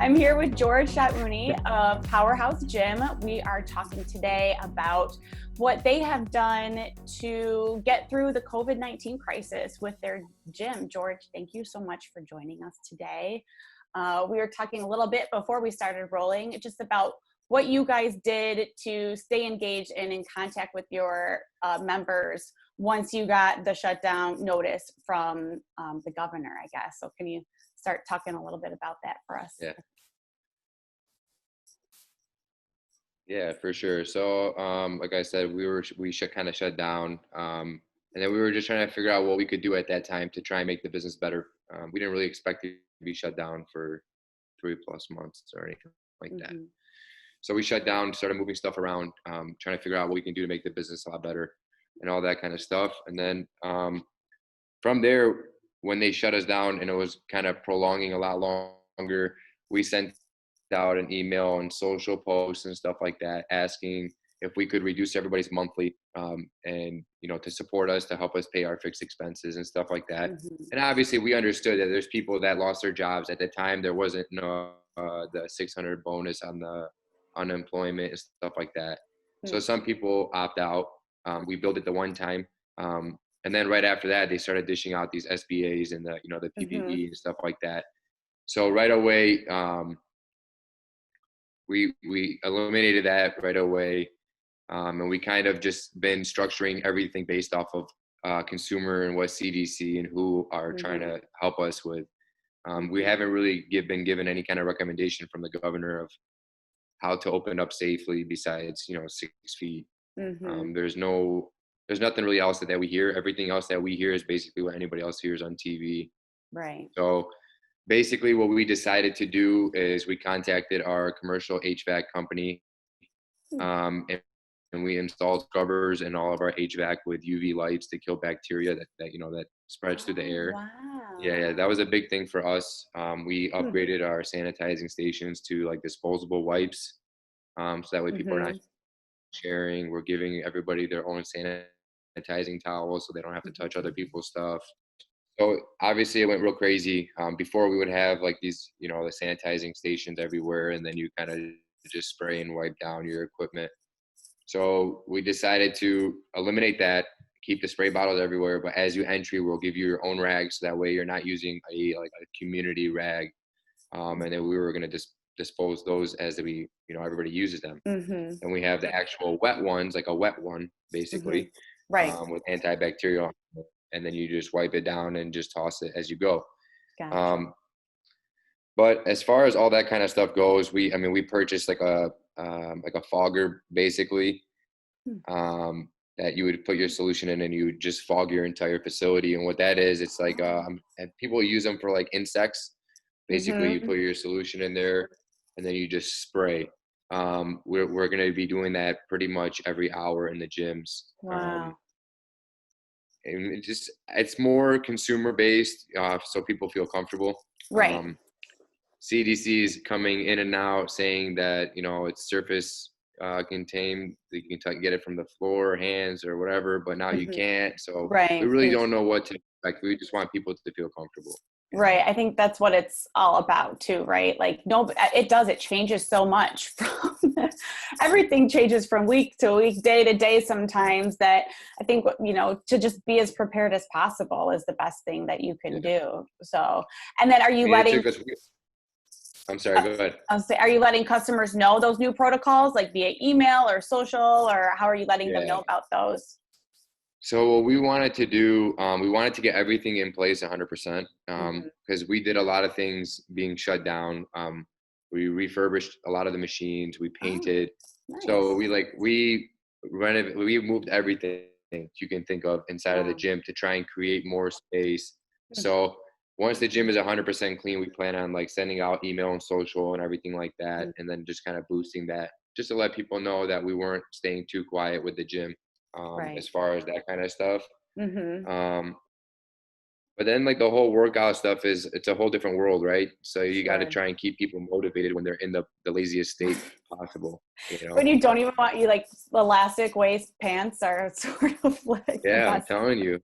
I'm here with George Shaouni of Powerhouse Gym. We are talking today about what they have done to get through the COVID-19 crisis with their gym. George, thank you so much for joining us today. We were talking a little bit before we started rolling just about what you guys did to stay engaged and in contact with your members once you got the shutdown notice from the governor, I guess. So can you start talking a little bit about that for us? Yeah, for sure. So, like I said, we kind of shut down, and then we were just trying to figure out what we could do at that time to try and make the business better. We didn't really expect it to be shut down for 3+ months or anything like that. So we shut down, started moving stuff around, trying to figure out what we can do to make the business a lot better and all that kind of stuff. And then from there, when they shut us down and it was kind of prolonging a lot longer, we sent out an email and social posts and stuff like that, asking if we could reduce everybody's monthly and, to support us, to help us pay our fixed expenses and stuff like that. And obviously we understood that there's people that lost their jobs at the time. There wasn't the 600 bonus on the unemployment and stuff like that. So some people opt out. We billed it the one time. And then right after that, they started dishing out these SBAs and the PPE and stuff like that. So right away, we eliminated that right away. And we kind of just been structuring everything based off of consumer and what CDC and who are trying to help us with. We haven't really been given any kind of recommendation from the governor of how to open up safely besides, 6 feet. There's nothing really else that we hear. Everything else that we hear is basically what anybody else hears on TV. Right. So basically what we decided to do is we contacted our commercial HVAC company, and we installed scrubbers in all of our HVAC with UV lights to kill bacteria that spreads through the air. Wow. Yeah, that was a big thing for us. We upgraded our sanitizing stations to like disposable wipes, so that way people are not sharing. We're giving everybody their own sanitizing towels so they don't have to touch other people's stuff. So obviously it went real crazy. Before we would have like these, the sanitizing stations everywhere, and then you kind of just spray and wipe down your equipment. So we decided to eliminate that, keep the spray bottles everywhere, but as you entry, we'll give you your own rag, so that way you're not using a community rag. And then we were going to dispose those as everybody uses them. And we have the actual wet ones, like a wet one, basically, right, with antibacterial, and then you just wipe it down and just toss it as you go. Gotcha. But as far as all that kind of stuff goes, we purchased like a fogger, basically, that you would put your solution in and you would just fog your entire facility. And what that is, it's like, and people use them for like insects. Basically, you put your solution in there and then you just spray. We're going to be doing that pretty much every hour in the gyms. Wow. And it's more consumer based, so people feel comfortable. Right. CDC is coming in and out saying that, it's surface contained. You can get it from the floor, hands, or whatever, but now you can't. So we really don't know what to expect. We just want people to feel comfortable. Right. I think that's what it's all about too, right? Like, no, it changes so much. Everything changes from week to week, day to day sometimes, that I think, to just be as prepared as possible is the best thing that you can do. So, and then are you I'm sorry, go ahead. Are you letting customers know those new protocols, like via email or social, or how are you letting them know about those? So what we wanted to do, we wanted to get everything in place 100%, because we did a lot of things being shut down. We refurbished a lot of the machines, we painted. Nice. So we moved everything you can think of inside of the gym to try and create more space. So once the gym is 100% clean, we plan on like sending out email and social and everything like that, and then just kind of boosting that, just to let people know that we weren't staying too quiet with the gym. As far as that kind of stuff. But then like the whole workout stuff it's a whole different world, right? So you got to try and keep people motivated when they're in the laziest state possible. When you don't even want, like elastic waist pants are sort of like. Yeah, I'm telling you.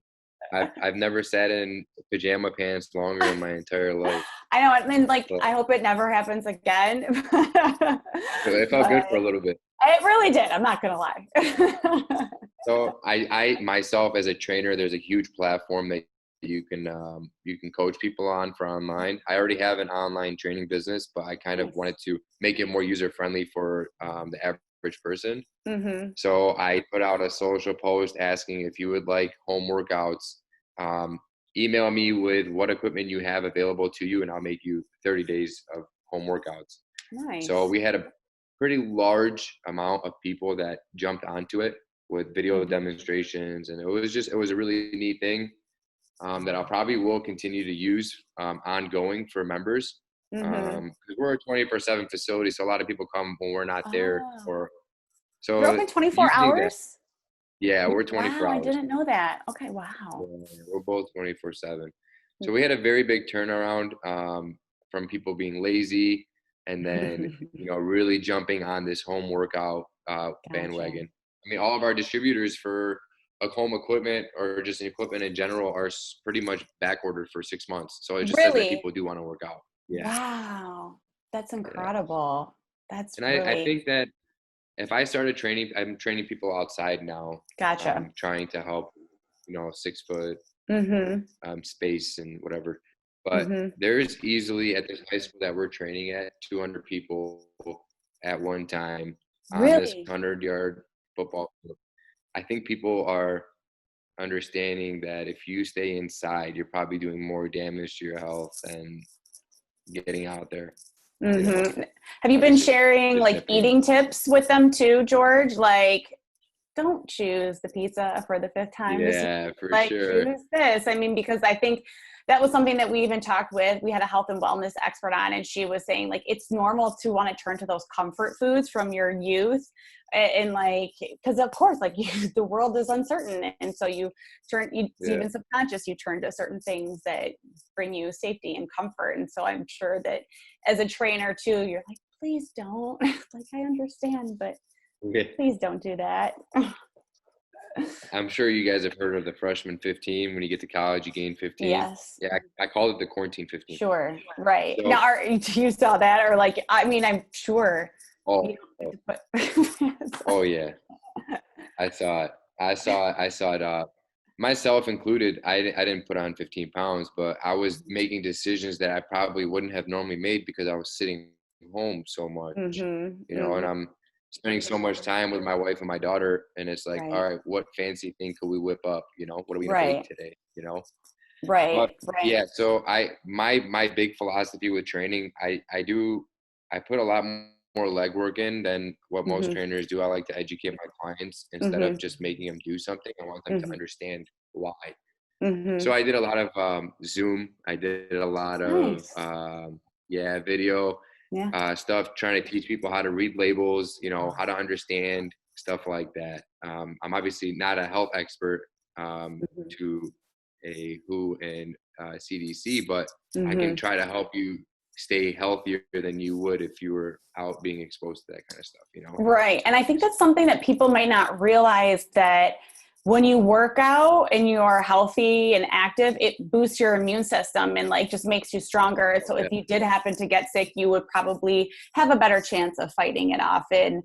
I've never sat in pajama pants longer in my entire life. I know. I mean, like, So I hope it never happens again. it felt good for a But little bit. it really did. I'm not going to lie. So I myself as a trainer, there's a huge platform that you can coach people on for online. I already have an online training business, but I kind of Nice. wanted to make it more user friendly for the average person. Mm-hmm. So I put out a social post asking if you would like home workouts. Um, Email me with what equipment you have available to you, and I'll make you 30 days of home workouts. So Nice. we had a pretty large amount of people that jumped onto it with video Mm-hmm. demonstrations, and it was a really neat thing that I'll probably will continue to use ongoing for members. Mm-hmm. 'Cause we're a 24/7 facility, so a lot of people come when we're not there, Oh, or you're so open 24 using that. hours? Yeah, we're 24 Wow, I hours. didn't know that. Okay, wow. Yeah, we're both 24/7. So we Mhm. had a very big turnaround from people being lazy, and then really jumping on this home workout Gotcha. bandwagon. I mean, all of our distributors for like home equipment or just equipment in general are pretty much back ordered for 6 months. So it just says that Really? people do want to work out. Yeah, Wow. That's yeah. incredible. That's And I really think that if I started training, I'm training people outside now, gotcha. trying to help, 6 foot Mm-hmm. space and whatever. But Mm-hmm. there's easily at this high school that we're training at 200 people at one time on this Really? 100-yard football field. I think people are understanding that if you stay inside, you're probably doing more damage to your health than getting out there. You know, Mm-hmm. Have you been just sharing just an like opinion. eating tips with them too, George? Like, don't choose the pizza for the fifth time this week. Yeah, for Like, sure. choose this. I mean, because I think that was something that we even talked with. We had a health and wellness expert on, and she was saying, like, it's normal to want to turn to those comfort foods from your youth. And like, because of course, like the world is uncertain. And so it's Yeah. even subconscious, you turn to certain things that bring you safety and comfort. And so I'm sure that as a trainer too, you're like, please don't. Like, I understand, but Yeah. please don't do that. I'm sure you guys have heard of the freshman 15. When you get to college, you gain 15. Yes, Yeah, I called it the quarantine 15. sure. Right. So, Now, you saw that, or like, I mean, I'm sure you oh, don't oh, have to put. oh yeah, I saw it. I saw it. Myself included. I didn't put on 15 pounds, but I was making decisions that I probably wouldn't have normally made because I was sitting home so much, Mm-hmm. and Mm-hmm. I'm spending so much time with my wife and my daughter, and it's like, all Right. right, what fancy thing could we whip up? What are we gonna bake Right. today? Right. But Right. yeah, so my big philosophy with training, I put a lot more legwork in than what most Mm-hmm. trainers do. I like to educate my clients instead of Mm-hmm. just making them do something. I want them to Mm-hmm. understand why. So Mm-hmm. I did a lot of Zoom. I did a lot of Nice. video Yeah. stuff, trying to teach people how to read labels, how to understand stuff like that. I'm obviously not a health expert Mm-hmm. to a WHO and CDC, but I can Mm-hmm. try to help you stay healthier than you would if you were out being exposed to that kind of stuff. Right. And I think that's something that people might not realize, that when you work out and you are healthy and active, it boosts your immune system and like just makes you stronger. So Yeah, if you did happen to get sick, you would probably have a better chance of fighting it off. And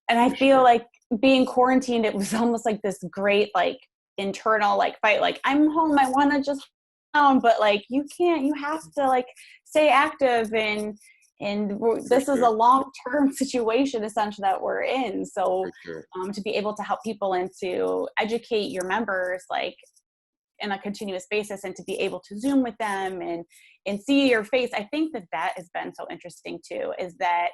I for feel sure. like being quarantined, it was almost like this great like internal like fight. Like, I'm home, I want to just down, but like you can't. You have to like stay active, For this is a sure. long-term situation essentially that we're in. So For sure. to be able to help people and to educate your members like in a continuous basis, and to be able to Zoom with them and see your face, I think that has been so interesting too. Is that,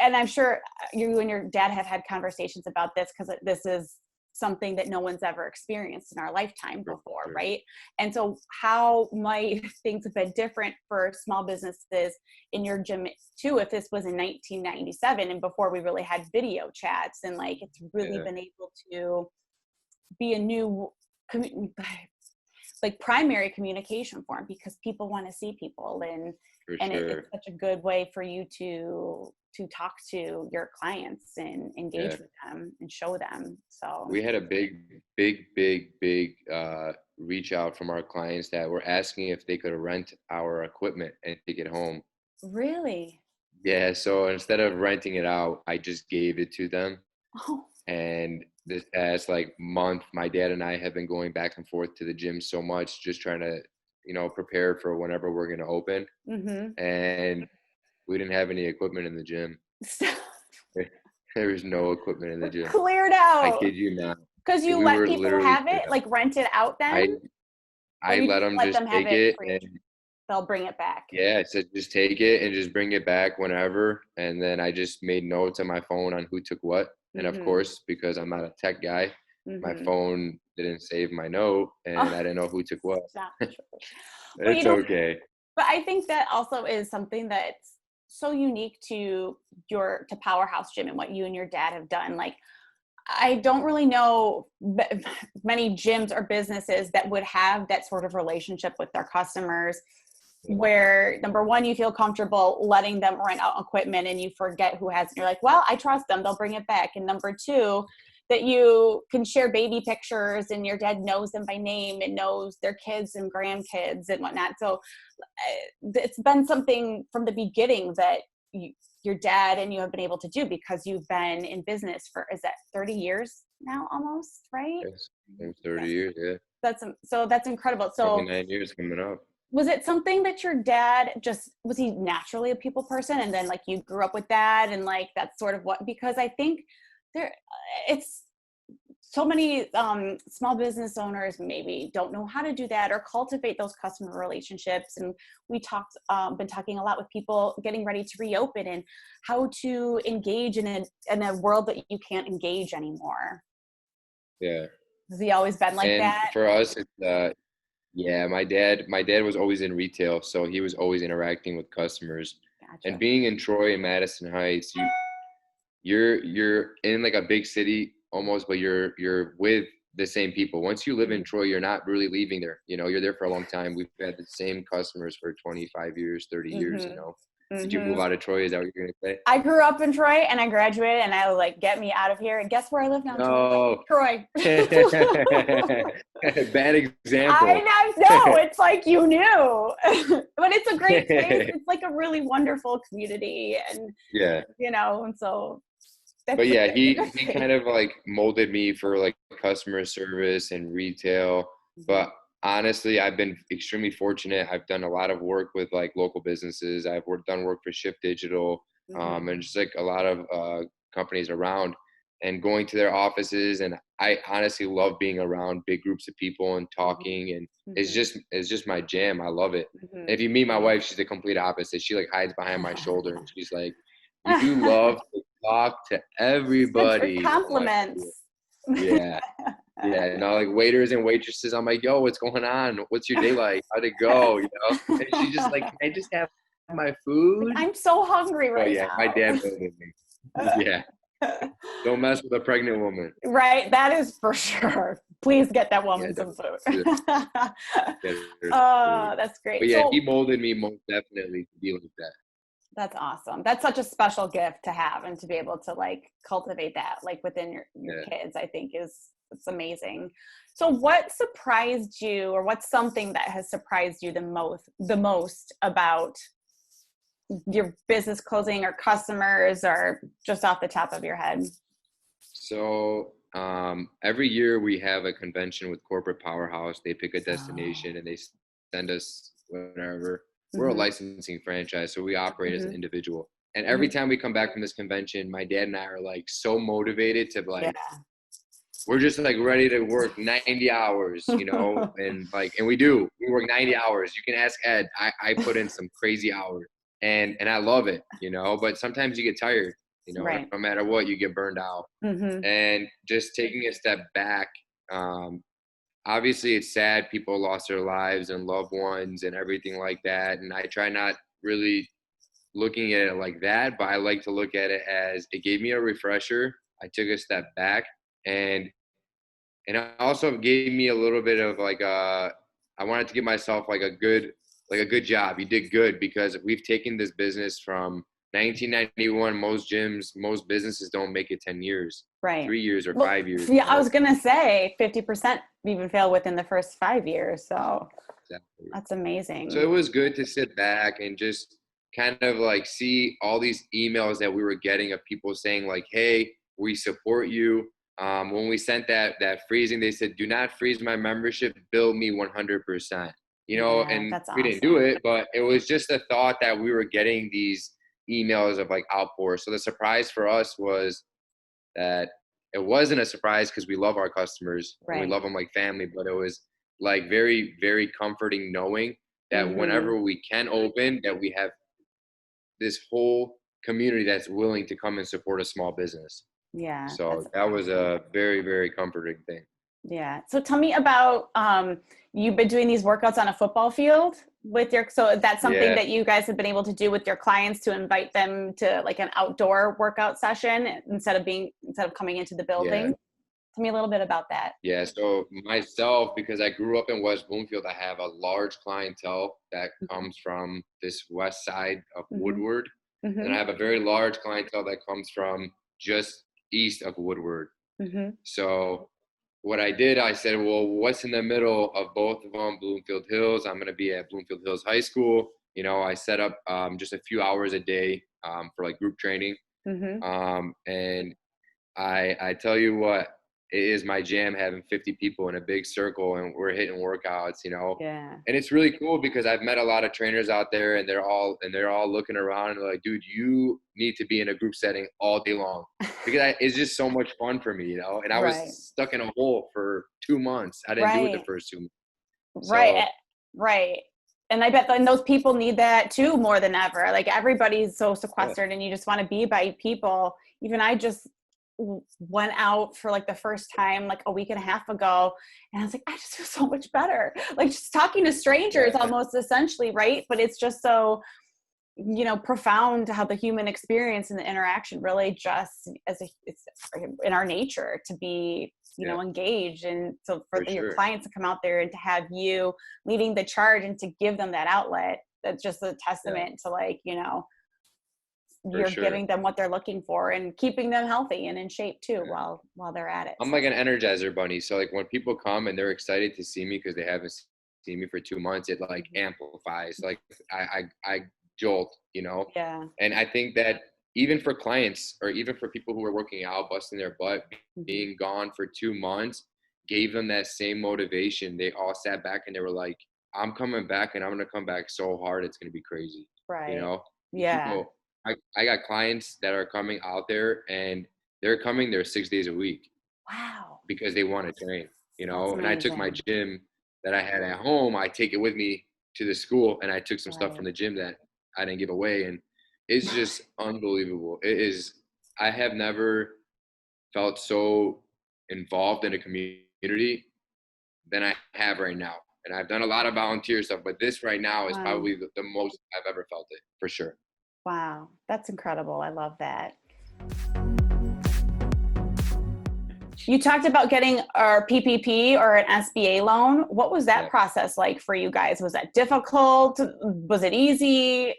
and I'm sure you and your dad have had conversations about this, because this is something that no one's ever experienced in our lifetime For before, sure. right? And so how might things have been different for small businesses in your gym too, if this was in 1997 and before we really had video chats, and like it's really Yeah, been able to be a new like primary communication form, because people want to see people, for and sure. it's such a good way for you to talk to your clients and engage Yeah. with them and show them. So We had a big reach out from our clients that were asking if they could rent our equipment and take it home. really, Yeah, so instead of renting it out, I just gave it to them. oh, And this past like month, my dad and I have been going back and forth to the gym so much, just trying to, prepare for whenever we're going to open. mm-hmm. And we didn't have any equipment in the gym. There was no equipment in the gym. Cleared I out kid you not. because you We let were people literally have cleared it, out. like rent it out I then, or I you let just them let just them have take it it free. and They'll bring it back. yeah, I said just take it and just bring it back whenever. And then I just made notes on my phone on who took what. And of Mm-hmm. course, because I'm not a tech guy, my Mm-hmm. phone didn't save my note and Oh, I didn't know who took what. not true. But It's okay. but I think that also is something that's so unique to Powerhouse Gym and what you and your dad have done. Like, I don't really know many gyms or businesses that would have that sort of relationship with their customers where, number one, you feel comfortable letting them rent out equipment and you forget who has it. You're like, well, I trust them, they'll bring it back. And number two, that you can share baby pictures and your dad knows them by name and knows their kids and grandkids and whatnot. So it's been something from the beginning that your dad and you have been able to do because you've been in business for, is that 30 years now almost, right? Yes, 30 years, yeah. That's incredible. So 29 years coming up. was it something that your dad was he naturally a people person and then like you grew up with that and like that's sort of what, because I think it's so many small business owners maybe don't know how to do that or cultivate those customer relationships. And we been talking a lot with people getting ready to reopen and how to engage in a world that you can't engage anymore. Yeah. Has he always been like And that? for us, it's yeah, my dad was always in retail, so he was always interacting with customers. And Gotcha. being in Troy and Madison Heights, you're in like a big city almost, but you're with the same people. Once you live in Troy, you're not really leaving there. You're there for a long time. We've had the same customers for 25 years, 30 years, Did you move out of Troy? Is that what you're gonna say? I grew up in Troy and I graduated and I was like, get me out of here. And guess where I live now? No. Troy. Bad example. I know. It's like you knew. But it's a great place. It's like a really wonderful community. And, Yeah. and so. But yeah, he kind of like molded me for like customer service and retail. But honestly, I've been extremely fortunate. I've done a lot of work with like local businesses. I've done work for Shift Digital, and just like a lot of companies around and going to their offices. And I honestly love being around big groups of people and talking. And it's just my jam. I love it. And if you meet my wife, she's the complete opposite. She like hides behind my shoulder and she's like, you love to talk to everybody. Compliments. Yeah. Yeah. Like waiters and waitresses, I'm like, yo, what's going on? What's your day like? How'd it go? And she's just like, can I just have my food? I'm so hungry right now. My dad told me. Yeah. Don't mess with a pregnant woman. Right. That is for sure. Please get that woman some food. Oh, that's great. But yeah, he molded me most definitely to be like that. That's awesome. That's such a special gift to have and to be able to like cultivate that like within your kids, I think it's amazing. So what surprised you, or what's something that has surprised you the most about your business closing or customers, or just off the top of your head? So every year we have a convention with Corporate Powerhouse. They pick a destination and they send us whatever. We're a licensing franchise, so we operate as an individual. And every time we come back from this convention, my dad and I are like so motivated to like, we're just like ready to work 90 hours, and we work 90 hours. You can ask Ed. I put in some crazy hours and I love it, but sometimes you get tired, right. No matter what, you get burned out. And just taking a step back, obviously it's sad people lost their lives and loved ones and everything like that. And I try not really looking at it like that, but I like to look at it as it gave me a refresher. I took a step back and it also gave me a little bit of like I wanted to give myself like a good job. You did good, because we've taken this business from 1991, most businesses don't make it 10 years, Right. 3 years or Well, 5 years. yeah, I was gonna say 50% even fail within the first 5 years. So Exactly. that's So amazing. it was good to sit back and just kind of like see all these emails that we were getting of people saying like, "Hey, we support you." When we sent that freezing, they said, "Do not freeze my membership. Bill me 100%." Yeah, And that's we didn't do awesome. it, but it was just a thought that we were getting these emails of like outpours. So the surprise for us was that it wasn't a surprise because we love our customers and we Right. love them like family, but it was like very, very comforting knowing that Mm-hmm. whenever we can open, that we have this whole community that's willing to come and support a small business. Yeah, So that's that was awesome. a very, very comforting thing. Yeah. So tell me about you've been doing these workouts on a football field with your so that's something Yeah, that you guys have been able to do with your clients to invite them to like an outdoor workout session instead of coming into the yeah, building. Tell me a little bit about that. yeah. So myself, because I grew up in West Bloomfield, I have a large clientele that comes from this west side of Mm-hmm. Woodward. And I Mm-hmm. have a very large clientele that comes from just east of Woodward. Mm-hmm. So what I did, I said, well, what's in the middle of both of them? Bloomfield Hills. I'm going to be at Bloomfield Hills High School. I set up just a few hours a day for like group training. Mm-hmm. And I tell you what, it is my jam having 50 people in a big circle and we're hitting workouts. Yeah. And it's really cool because I've met a lot of trainers out there and they're all looking around and they're like, dude, you need to be in a group setting all day long because it's just so much fun for me. And I was Right. stuck in a hole for 2 months. I didn't do it the Right. first 2 months. Right. So Right. And I bet and those people need that too more than ever. Like everybody's so yeah, sequestered and you just want to be by people. Even I just went out for like the first time like a week and a half ago and I was like, I just feel so much better. Like just talking to strangers yeah, almost essentially, right? But it's just so profound how the human experience and the interaction really just it's in our nature to be yeah, engaged, and so for for your sure. clients to come out there and to have you leading the charge and to give them that outlet, that's just a Yeah, testament to like for you're sure. giving them what they're looking for and keeping them healthy and in shape too Yeah. while they're at it. I'm So like an energizer bunny. So like when people come and they're excited to see me because they haven't seen me for 2 months, it like amplifies. Like I jolt. yeah. And I think that even for clients or even for people who are working out, busting their butt, Hmm. being gone for 2 months gave them that same motivation. They all sat back and they were like, I'm coming back and I'm gonna come back so hard it's gonna be crazy. You Right. know? And Yeah. I got clients that are coming out there and they're coming there 6 days a week Wow. because they want to train, That's and I took my amazing. gym that I had at home, I take it with me to the school and I took some stuff from Right. the gym that I didn't give away. And it's just unbelievable. It is, I have never felt so involved in a community than I have right now. And I've done a lot of volunteer stuff, but this right now is Wow. probably the most I've ever felt it for sure. Wow, that's incredible. I love that. You talked about getting our PPP or an SBA loan. What was that Yeah. process like for you guys? Was that difficult? Was it easy?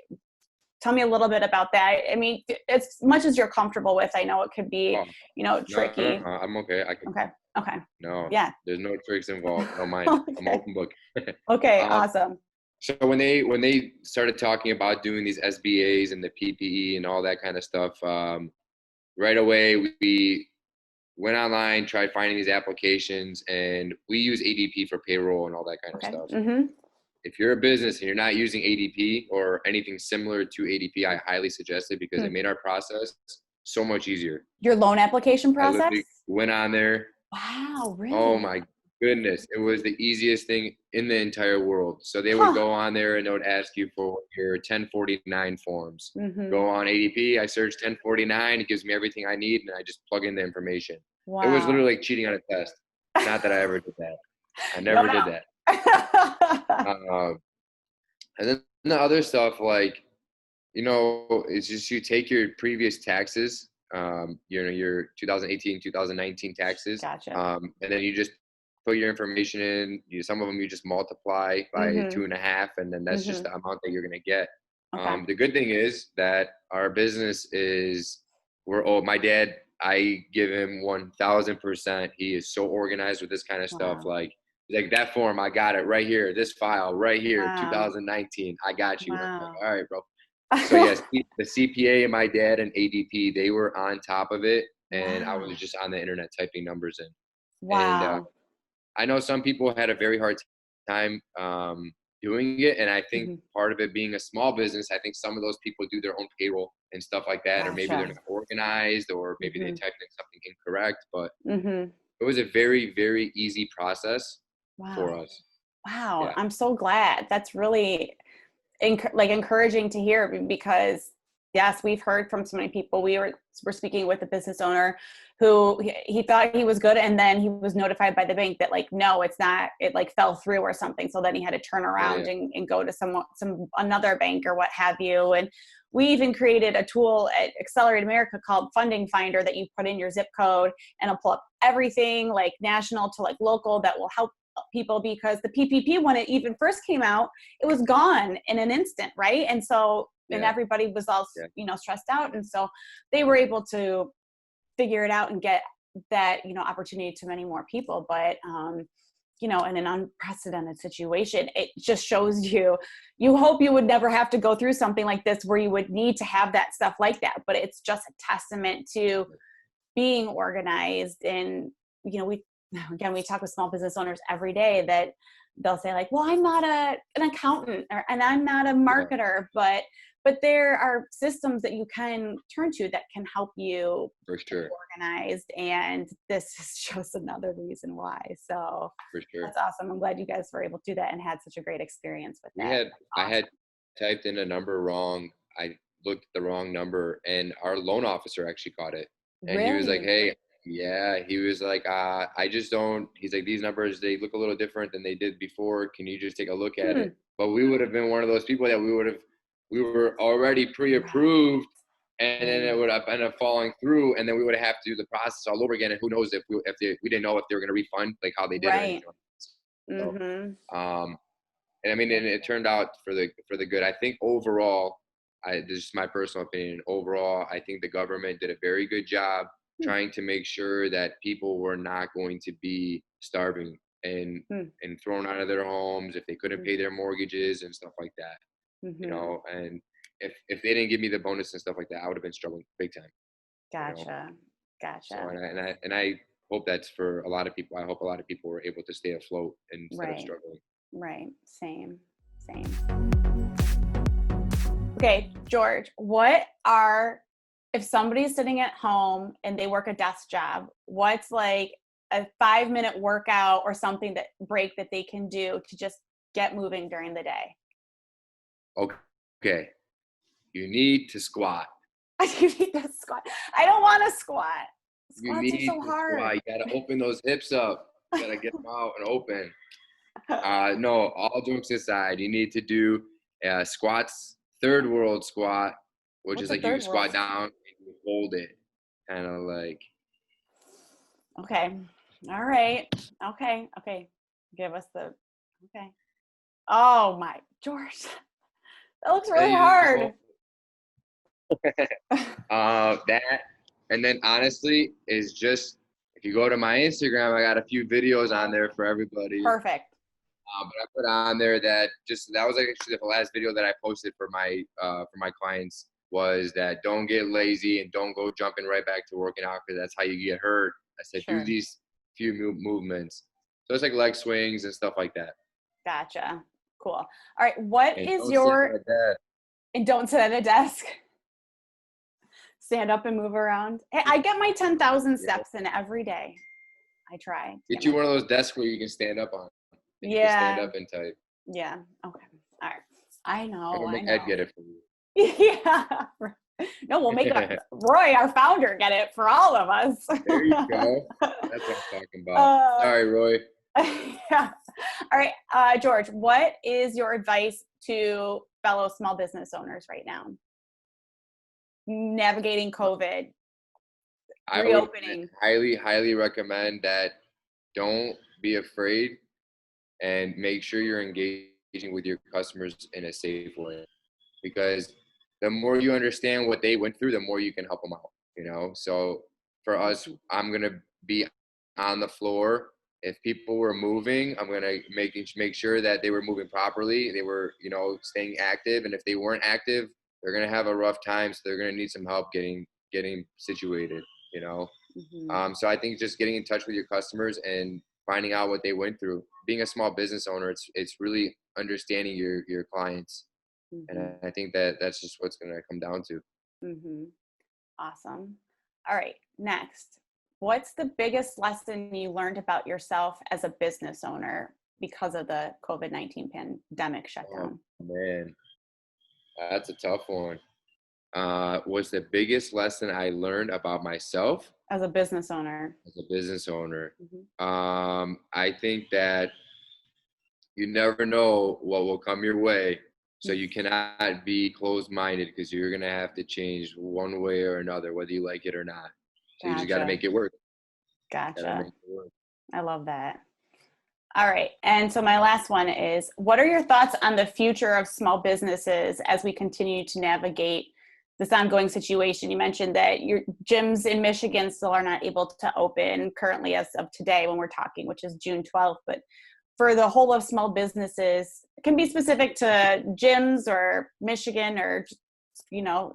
Tell me a little bit about that. I mean, as much as you're comfortable with, I know it could be, Oh, no, tricky. I'm okay. I can, Okay. Okay. no, Yeah. there's no tricks involved. I don't mind. I'm Okay. open book. Okay. um, Awesome. So when they started talking about doing these SBAs and the PPE and all that kind of stuff, right away we went online, tried finding these applications, and we use ADP for payroll and all that kind of Okay. stuff. Mm-hmm. If you're a business and you're not using ADP or anything similar to ADP, I highly suggest it because Hmm. it made our process so much easier. Your loan application I process? literally went on there. Wow. Oh Really? my goodness. It was the easiest thing in the entire world. So they would Huh. go on there and they would ask you for your 1049 forms. Mm-hmm. Go on ADP, I search 1049, it gives me everything I need, and I just plug in the information. It was Wow. literally like cheating on a test. Not that I ever did that. I No, never did that. no. Um, and then the other stuff, like, it's just you take your previous taxes, your 2018, 2019 taxes, Gotcha. and then you just put your information in. Some of them you just multiply by Mm-hmm. 2.5, and then that's just Mm-hmm. the amount that you're gonna get. Okay. The good thing is that our business is, my dad, I give him 1000%. He is so organized with this kind of stuff. Wow. Like that form, I got it right here. This file right here, Wow. 2019. I got you. And I'm like, Wow. all right, bro. So yes, the CPA and my dad and ADP, they were on top of it, and I was Wow. just on the internet typing numbers in. And Wow. I know some people had a very hard time doing it, and I think Hmm. part of it being a small business, I think some of those people do their own payroll and stuff like that, or maybe they're Gotcha. not organized, or maybe they Hmm. typed in something incorrect. But Hmm. it was a very, very easy process for Wow. us. Wow. Yeah, I'm so glad. That's really like encouraging to hear because yes, we've heard from so many people. Were speaking with a business owner who he thought he was good, and then he was notified by the bank that like no, it's not. It like fell through or something. So then he had to turn yeah, around yeah, and go to some another bank or what have you. And we even created a tool at Accelerate America called Funding Finder that you put in your zip code and it'll pull up everything like national to like local that will help people because the PPP when it even first came out it was gone in an instant, right? And so, and yeah, everybody was all, yeah. stressed out. And so they were able to figure it out and get that, opportunity to many more people. But, in an unprecedented situation, it just shows you hope you would never have to go through something like this where you would need to have that stuff like that. But it's just a testament to being organized. And, we talk with small business owners every day that they'll say like, well, I'm not an accountant and I'm not a Yeah, marketer, but there are systems that you can turn to that can help you for stay sure, organized. And this is just another reason why. So for sure. that's awesome. I'm glad you guys were able to do that and had such a great experience with We that. had I Awesome. had typed in a number wrong. I looked at the wrong number, and our loan officer actually caught it. And he was like, Really? "Hey, yeah." He was like, I just don't." He's like, "These numbers, they look a little different than they did before. Can you just take a look at Hmm. it?" But we would have been one of those people that we were already Right. pre-approved, and then it Mm. would have ended up falling through, and then we would have to do the process all over again. And who knows if we didn't know if they were going to refund, like how they did or anything Right. like that. So, Mm-hmm. and I mean, and it Gotcha. turned out for the good. I think overall, this is my personal opinion. Overall, I think the government did a very good job Hmm. trying to make sure that people were not going to be starving Hmm. and thrown out of their homes if they couldn't pay their mortgages and stuff like that. You Mm-hmm. know, and if they didn't give me the bonus and stuff like that, I would have been struggling big time. You know, Gotcha. so Gotcha. and I hope that's for a lot of people. I hope a lot of people were able to stay afloat instead of Right. struggling. Right. Same. Same. Okay, George, if somebody's sitting at home and they work a desk job, what's like a 5-minute workout or something that they can do to just get moving during the day? Okay, you need to squat. You need to squat. I don't want to squat. You Squats are need so to hard. squat. You gotta open those hips up. You gotta get them out and open. No, all jokes aside, you need to do squats, third world squat, which What's is a like you third world? squat down and you hold it, kind of like. Okay. All right. Okay. Okay. Give us the. Okay. Oh my, George. That looks Yeah, really you just hold hard. that, and then honestly, is just if you go to my Instagram, I got a few videos on there for everybody. Perfect. But I put on there that was actually the last video that I posted for my clients was that don't get lazy and don't go jumping right back to working out because that's how you get hurt. I said do Sure. these few movements. So it's like leg swings and stuff like that. Gotcha. Cool. All right. What And is don't sit your, like that. and don't sit at a desk, stand up and move around. Hey, I get my 10,000 You know, steps in every day. I try to get get my you one of 10,000. those desks where you can stand up on, and you can stand Yeah. up and type. Yeah. Okay. All right. I I'm know. gonna I make Ed know. get it for Yeah. No, we'll make you. Roy, our founder, get it for all of us. There you go. That's what I'm talking about. uh, Sorry, Roy. yeah. All right. George, what is your advice to fellow small business owners right now? Navigating COVID, I would reopening. highly, highly recommend that don't be afraid and make sure you're engaging with your customers in a safe way. because the more you understand what they went through, the more you can help them out, So for us, I'm going to be on the floor. If people were moving, I'm going to make sure that they were moving properly. They were, staying active. And if they weren't active, they're going to have a rough time. So they're going to need some help getting situated, So I think just getting in touch with your customers and finding out what they went through. Being a small business owner, it's really understanding your clients. And I think that's just what's going to come down to. Awesome. All right, next. What's the biggest lesson you learned about yourself as a business owner because of the COVID-19 pandemic shutdown? Oh, man, that's a tough one. What's the biggest lesson I learned about myself as a business owner? I think that you never know what will come your way. So you cannot be closed-minded, because you're going to have to change one way or another, whether you like it or not. So you just got to make it work. Gotcha. I love that. All right. And so my last one is, what are your thoughts on the future of small businesses as we continue to navigate this ongoing situation? You mentioned that your gyms in Michigan still are not able to open currently as of today when we're talking, which is June 12th. But for the whole of small businesses, it can be specific to gyms or Michigan or,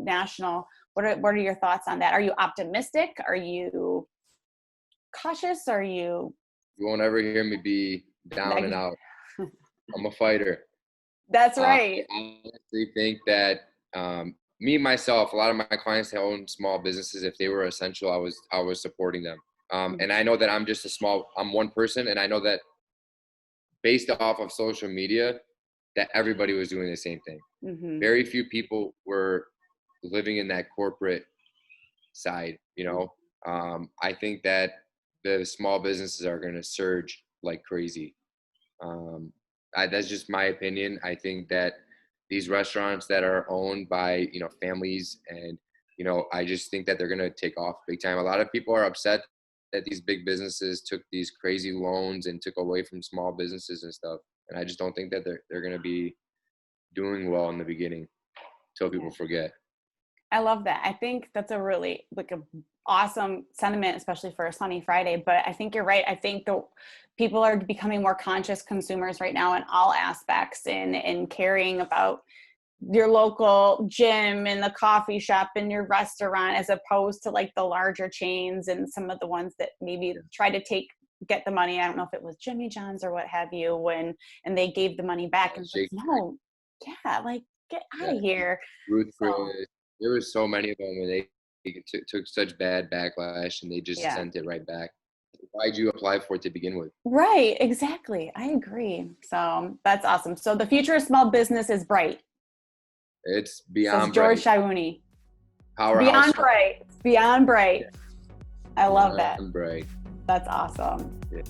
national. What are your thoughts on that? Are you optimistic? Are you cautious? Are you? You won't ever hear me be down and out. I'm a fighter. That's right. I honestly think that me, myself, a lot of my clients that own small businesses, if they were essential, I was supporting them. And I know that I'm one person, and I know that based off of social media, that everybody was doing the same thing. Very few people were living in that corporate side, I think that the small businesses are going to surge like crazy. That's just my opinion. I think that these restaurants that are owned by, families, and, I just think that they're going to take off big time. A lot of people are upset that these big businesses took these crazy loans and took away from small businesses and stuff. And I just don't think that they're going to be doing well in the beginning until people forget. I love that. I think that's a really awesome sentiment, especially for a sunny Friday. But I think you're right. I think the people are becoming more conscious consumers right now in all aspects, and caring about your local gym and the coffee shop and your restaurant, as opposed to like the larger chains and some of the ones that maybe try to get the money. I don't know if it was Jimmy John's or what have you, and they gave the money back and said, no, get out of here. Ruth Chris. There was so many of them, and they took such bad backlash, and they just sent it right back. Why'd you apply for it to begin with? Right, exactly. I agree. So that's awesome. So the future of small business is bright. It's beyond George bright. Shaouni. Powerhouse. Beyond bright. It's beyond bright. I love that. Beyond bright. That's awesome. Yeah.